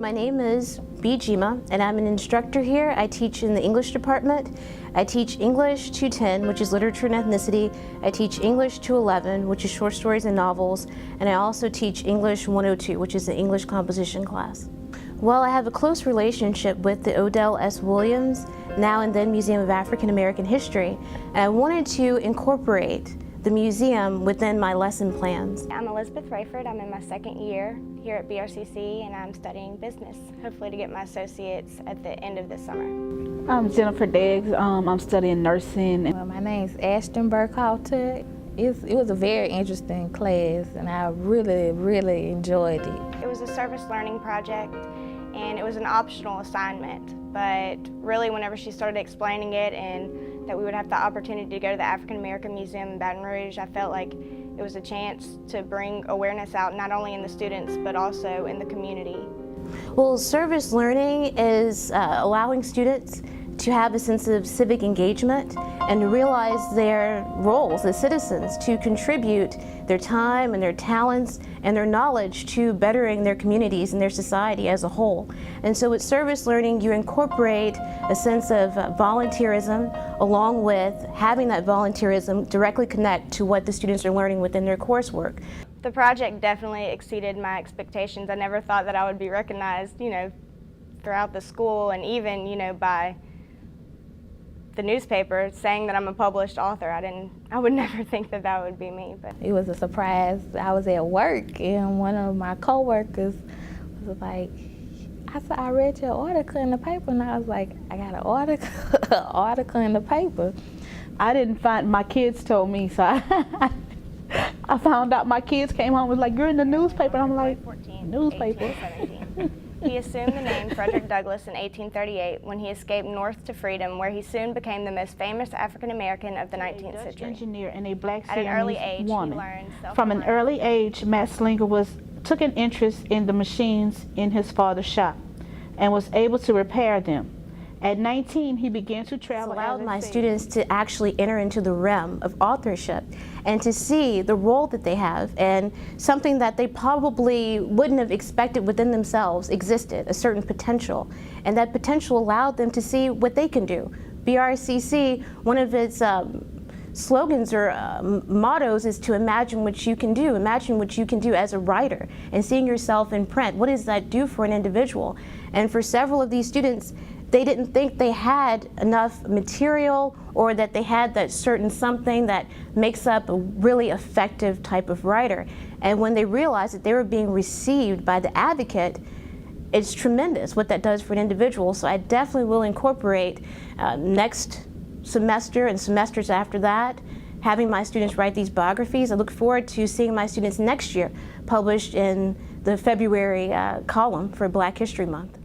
My name is Bijima, and I'm an instructor here. I teach in the English department. I teach English 210, which is literature and ethnicity. I teach English 211, which is short stories and novels. And I also teach English 102, which is the English composition class. Well, I have a close relationship with the Odell S. Williams, now and then Museum of African American History, and I wanted to incorporate the museum within my lesson plans. I'm Elizabeth Rayford. I'm in my second year here at BRCC, and I'm studying business, hopefully to get my associates at the end of this summer. I'm Jennifer Deggs. I'm studying nursing. Well, my name's Ashton Burkhalter. It was a very interesting class, and I really enjoyed it. It was a service learning project, and it was an optional assignment, but really whenever she started explaining it and that we would have the opportunity to go to the African American Museum in Baton Rouge, I felt like it was a chance to bring awareness out not only in the students but also in the community. Well, service learning is allowing students to have a sense of civic engagement and to realize their roles as citizens, to contribute their time and their talents and their knowledge to bettering their communities and their society as a whole. And so with service learning, you incorporate a sense of volunteerism along with having that volunteerism directly connect to what the students are learning within their coursework. The project definitely exceeded my expectations. I never thought that I would be recognized, throughout the school and even, by the newspaper saying that I'm a published author. I would never think that that would be me. But it was a surprise. I was at work and one of my coworkers was like, I read your article in the paper, and I was like, I got an article in the paper. I didn't find, my kids told me, so I found out my kids came home and was like, you're in the newspaper. And I'm like, 14, newspaper. 18, He assumed the name Frederick Douglass in 1838 when he escaped north to freedom, where he soon became the most famous African American of the 19th century. Engineer and a black At an early age, woman. he learned self-reliance. From an early age, Matt Slinger took an interest in the machines in his father's shop and was able to repair them. At 19, he began to travel. It allowed my students to actually enter into the realm of authorship and to see the role that they have, and something that they probably wouldn't have expected within themselves existed, a certain potential. And that potential allowed them to see what they can do. BRCC, one of its slogans or mottos is to imagine what you can do. Imagine what you can do as a writer and seeing yourself in print. What does that do for an individual? And for several of these students, they didn't think they had enough material or that they had that certain something that makes up a really effective type of writer. And when they realized that they were being received by the advocate, it's tremendous what that does for an individual. So I definitely will incorporate next semester and semesters after that, having my students write these biographies. I look forward to seeing my students next year published in the February column for Black History Month.